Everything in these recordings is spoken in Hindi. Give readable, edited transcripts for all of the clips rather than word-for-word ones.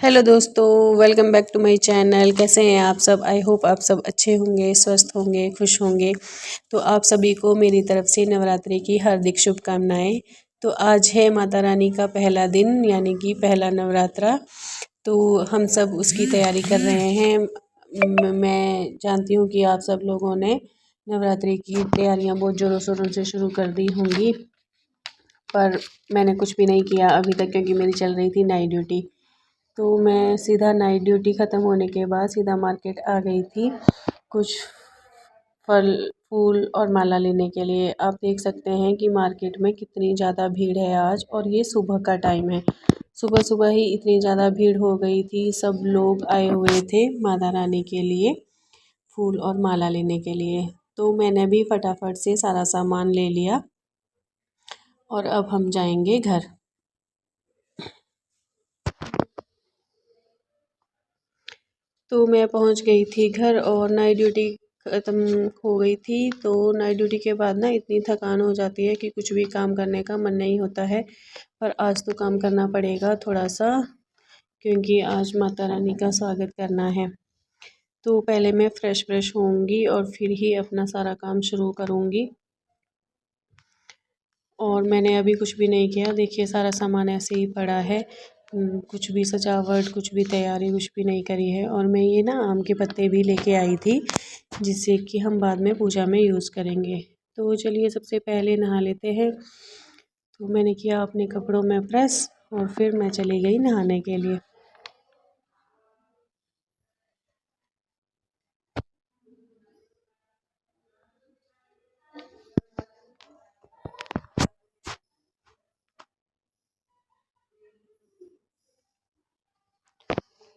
हेलो दोस्तों, welcome back to my channel. कैसे हैं आप सब? आई होप आप सब अच्छे होंगे, स्वस्थ होंगे, खुश होंगे। तो आप सभी को मेरी तरफ से नवरात्रि की हार्दिक शुभकामनाएं। तो आज है माता रानी का पहला दिन यानी कि पहला नवरात्रा। तो हम सब उसकी तैयारी कर रहे हैं। मैं जानती हूँ कि आप सब लोगों ने नवरात्रि की तैयारियां बहुत ज़ोरों शोरों से शुरू कर दी होंगी, पर मैंने कुछ भी नहीं किया अभी तक क्योंकि मेरी चल रही थी नाइट ड्यूटी। तो मैं सीधा नाइट ड्यूटी ख़त्म होने के बाद सीधा मार्केट आ गई थी कुछ फल फूल और माला लेने के लिए। आप देख सकते हैं कि मार्केट में कितनी ज़्यादा भीड़ है आज, और ये सुबह का टाइम है। सुबह सुबह ही इतनी ज़्यादा भीड़ हो गई थी। सब लोग आए हुए थे माता रानी के लिए फूल और माला लेने के लिए। तो मैंने भी फटाफट से सारा सामान ले लिया और अब हम जाएंगे घर। तो मैं पहुंच गई थी घर और नाइट ड्यूटी ख़त्म हो गई थी। तो नाइट ड्यूटी के बाद ना इतनी थकान हो जाती है कि कुछ भी काम करने का मन नहीं होता है, पर आज तो काम करना पड़ेगा थोड़ा सा, क्योंकि आज माता रानी का स्वागत करना है। तो पहले मैं फ्रेश होऊंगी और फिर ही अपना सारा काम शुरू करूंगी। और मैंने अभी कुछ भी नहीं किया। देखिए सारा सामान ऐसे ही पड़ा है। कुछ भी सजावट, कुछ भी तैयारी, कुछ भी नहीं करी है। और मैं ये ना आम के पत्ते भी लेके आई थी, जिससे कि हम बाद में पूजा में यूज़ करेंगे। तो चलिए सबसे पहले नहा लेते हैं। तो मैंने किया अपने कपड़ों में प्रेस और फिर मैं चली गई नहाने के लिए।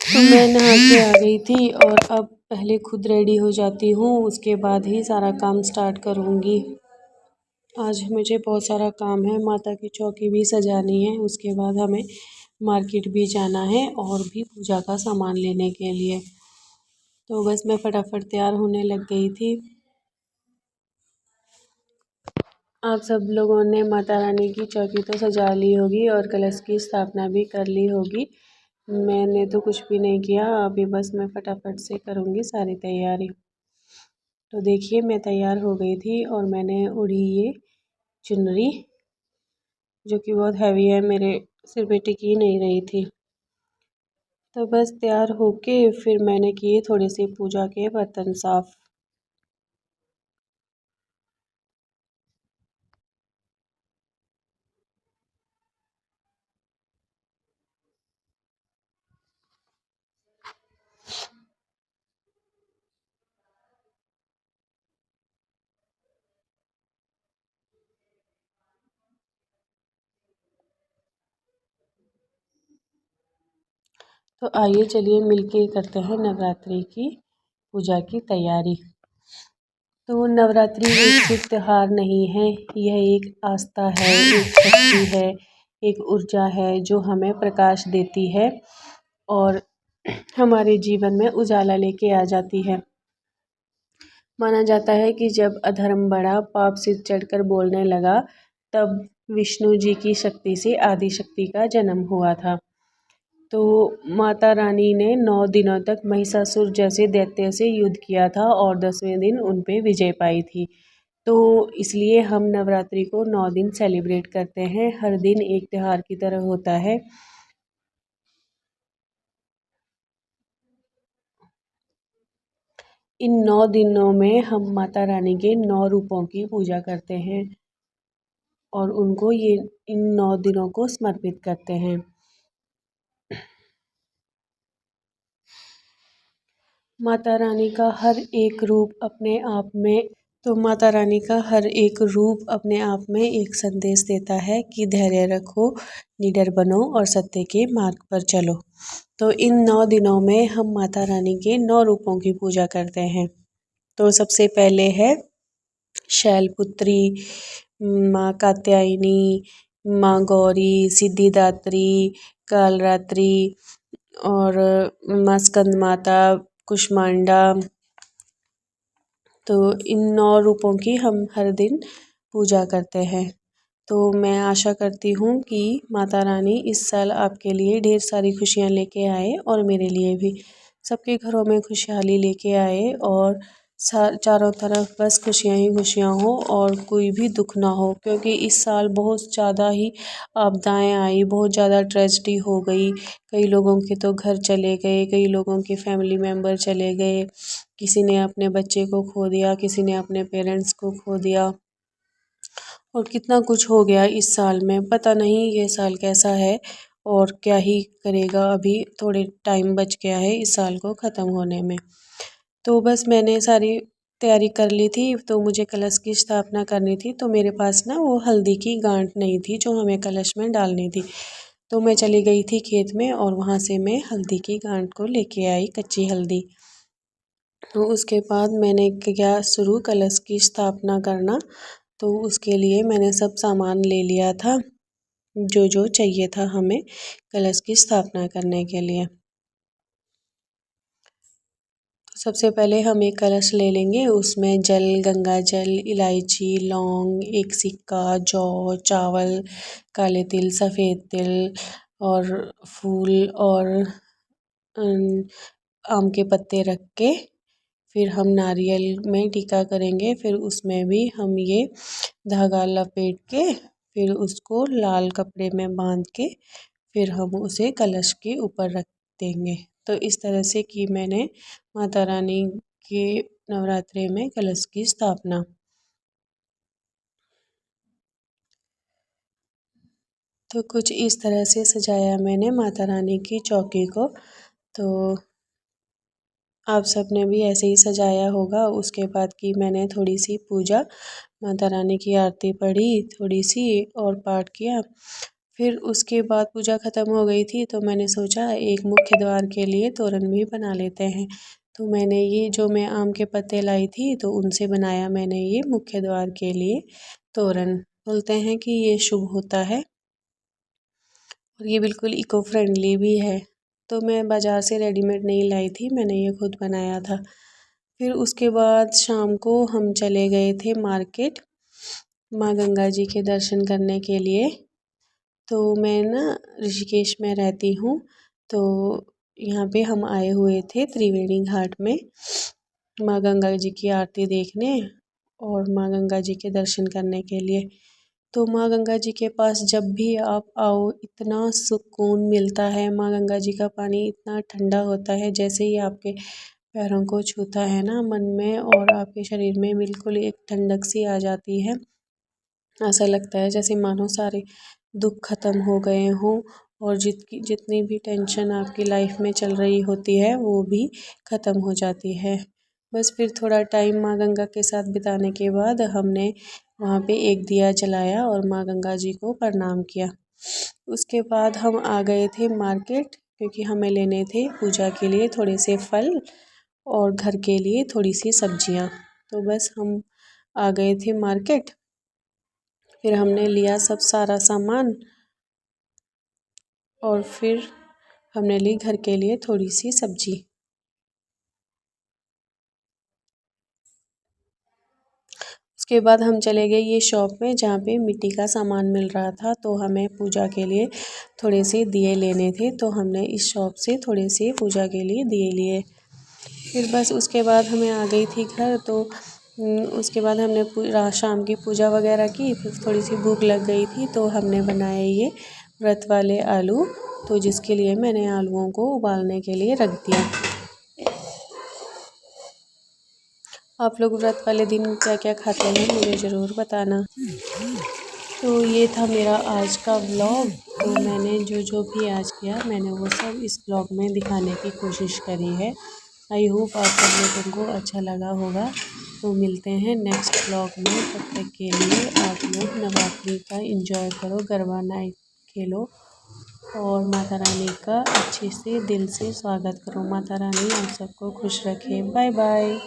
तो मैं नहा के आ गई थी और अब पहले खुद रेडी हो जाती हूँ, उसके बाद ही सारा काम स्टार्ट करूँगी। आज मुझे बहुत सारा काम है। माता की चौकी भी सजानी है, उसके बाद हमें मार्केट भी जाना है और भी पूजा का सामान लेने के लिए। तो बस मैं फटाफट तैयार होने लग गई थी। आप सब लोगों ने माता रानी की चौकी तो सजा ली होगी और कलश की स्थापना भी कर ली होगी। मैंने तो कुछ भी नहीं किया, अभी बस मैं फटाफट से करूँगी सारी तैयारी। तो देखिए मैं तैयार हो गई थी और मैंने ओढ़ी ये चुनरी, जो कि बहुत हैवी है, मेरे सिर पे टिक ही नहीं रही थी। तो बस तैयार होके फिर मैंने किए थोड़े से पूजा के बर्तन साफ़। तो आइए चलिए मिलके करते हैं नवरात्रि की पूजा की तैयारी। तो नवरात्रि एक सिर्फ त्योहार नहीं है, यह एक आस्था है, एक शक्ति है, एक ऊर्जा है जो हमें प्रकाश देती है और हमारे जीवन में उजाला लेके आ जाती है। माना जाता है कि जब अधर्म बढ़ा, पाप सिर चढ़कर बोलने लगा, तब विष्णु जी की शक्ति से आदि शक्ति का जन्म हुआ था। तो माता रानी ने 9 दिनों तक महिषासुर जैसे दैत्य से युद्ध किया था और 10वें दिन उन पे विजय पाई थी। तो इसलिए हम नवरात्रि को 9 दिन सेलिब्रेट करते हैं। हर दिन एक त्योहार की तरह होता है। इन 9 दिनों में हम माता रानी के 9 रूपों की पूजा करते हैं और उनको ये इन 9 दिनों को समर्पित करते हैं। माता रानी का हर एक रूप अपने आप में तो माता रानी का हर एक रूप अपने आप में एक संदेश देता है कि धैर्य रखो, निडर बनो और सत्य के मार्ग पर चलो। तो इन 9 दिनों में हम माता रानी के 9 रूपों की पूजा करते हैं। तो सबसे पहले है शैलपुत्री, माँ कात्यायनी, माँ गौरी, सिद्धिदात्री, कालरात्रि और माँ स्कंद माता, कुष्मांडा। तो इन 9 रूपों की हम हर दिन पूजा करते हैं। तो मैं आशा करती हूँ कि माता रानी इस साल आपके लिए ढेर सारी खुशियाँ लेके आए और मेरे लिए भी सबके घरों में खुशहाली लेके आए और चारों तरफ बस खुशियाँ ही खुशियाँ हो और कोई भी दुख ना हो, क्योंकि इस साल बहुत ज़्यादा ही आपदाएं आई, बहुत ज़्यादा ट्रेजेडी हो गई। कई लोगों के तो घर चले गए, कई लोगों के फैमिली मेम्बर चले गए, किसी ने अपने बच्चे को खो दिया, किसी ने अपने पेरेंट्स को खो दिया और कितना कुछ हो गया इस साल में। पता नहीं ये साल कैसा है और क्या ही करेगा। अभी थोड़े टाइम बच गया है इस साल को ख़त्म होने में। तो बस मैंने सारी तैयारी कर ली थी, तो मुझे कलश की स्थापना करनी थी, तो मेरे पास ना वो हल्दी की गांठ नहीं थी जो हमें कलश में डालनी थी। तो मैं चली गई थी खेत में और वहाँ से मैं हल्दी की गांठ को लेके आई, कच्ची हल्दी। तो उसके बाद मैंने किया शुरू कलश की स्थापना करना। तो उसके लिए मैंने सब सामान ले लिया था जो जो चाहिए था हमें कलश की स्थापना करने के लिए। सबसे पहले हम एक कलश ले लेंगे, उसमें जल, गंगा जल, इलायची, लौंग, एक सिक्का, जौ, चावल, काले तिल, सफ़ेद तिल और फूल और आम के पत्ते रख के फिर हम नारियल में टीका करेंगे। फिर उसमें भी हम ये धागा लपेट के फिर उसको लाल कपड़े में बांध के फिर हम उसे कलश के ऊपर रख देंगे। तो इस तरह से की मैंने माता रानी के नवरात्रे में कलश की स्थापना। तो कुछ इस तरह से सजाया मैंने माता रानी की चौकी को। तो आप सब ने भी ऐसे ही सजाया होगा। उसके बाद की मैंने थोड़ी सी पूजा, माता रानी की आरती पढ़ी थोड़ी सी और पाठ किया। फिर उसके बाद पूजा ख़त्म हो गई थी, तो मैंने सोचा एक मुख्य द्वार के लिए तोरण भी बना लेते हैं। तो मैंने ये जो मैं आम के पत्ते लाई थी तो उनसे बनाया मैंने ये मुख्य द्वार के लिए तोरण। बोलते हैं कि ये शुभ होता है और ये बिल्कुल इको फ्रेंडली भी है। तो मैं बाज़ार से रेडीमेड नहीं लाई थी, मैंने ये खुद बनाया था। फिर उसके बाद शाम को हम चले गए थे मार्केट माँ गंगा जी के दर्शन करने के लिए। तो मैं ना ऋषिकेश में रहती हूँ, तो यहाँ पे हम आए हुए थे त्रिवेणी घाट में माँ गंगा जी की आरती देखने और माँ गंगा जी के दर्शन करने के लिए। तो माँ गंगा जी के पास जब भी आप आओ इतना सुकून मिलता है। माँ गंगा जी का पानी इतना ठंडा होता है, जैसे ही आपके पैरों को छूता है ना मन में और आपके शरीर में बिल्कुल एक ठंडक सी आ जाती है। ऐसा लगता है जैसे मानो सारे दुख खत्म हो गए हों और जितनी भी टेंशन आपकी लाइफ में चल रही होती है वो भी ख़त्म हो जाती है। बस फिर थोड़ा टाइम माँ गंगा के साथ बिताने के बाद हमने वहाँ पे एक दिया जलाया और माँ गंगा जी को प्रणाम किया। उसके बाद हम आ गए थे मार्केट, क्योंकि हमें लेने थे पूजा के लिए थोड़े से फल और घर के लिए थोड़ी सी सब्जियाँ। तो बस हम आ गए थे मार्केट, फिर हमने लिया सब सारा सामान और फिर हमने ली घर के लिए थोड़ी सी सब्जी। उसके बाद हम चले गए ये शॉप में जहाँ पे मिट्टी का सामान मिल रहा था। तो हमें पूजा के लिए थोड़े से दिए लेने थे, तो हमने इस शॉप से थोड़े से पूजा के लिए दिए लिए। फिर बस उसके बाद हमें आ गई थी घर। तो उसके बाद हमने शाम की पूजा वगैरह की, फिर थोड़ी सी भूख लग गई थी तो हमने बनाए ये व्रत वाले आलू। तो जिसके लिए मैंने आलूओं को उबालने के लिए रख दिया। आप लोग व्रत वाले दिन क्या क्या खाते हैं मुझे ज़रूर बताना। तो ये था मेरा आज का व्लॉग। तो मैंने जो जो भी आज किया मैंने वो सब इस व्लॉग में दिखाने की कोशिश करी है। आई होप आप सब लोगों को अच्छा लगा होगा। तो मिलते हैं नेक्स्ट व्लॉग में, तब तक के लिए आप लोग नवरात्रि का एंजॉय करो, गरबा नाइट खेलो और माता रानी का अच्छे से दिल से स्वागत करो। माता रानी आप सबको खुश रखे। Bye bye.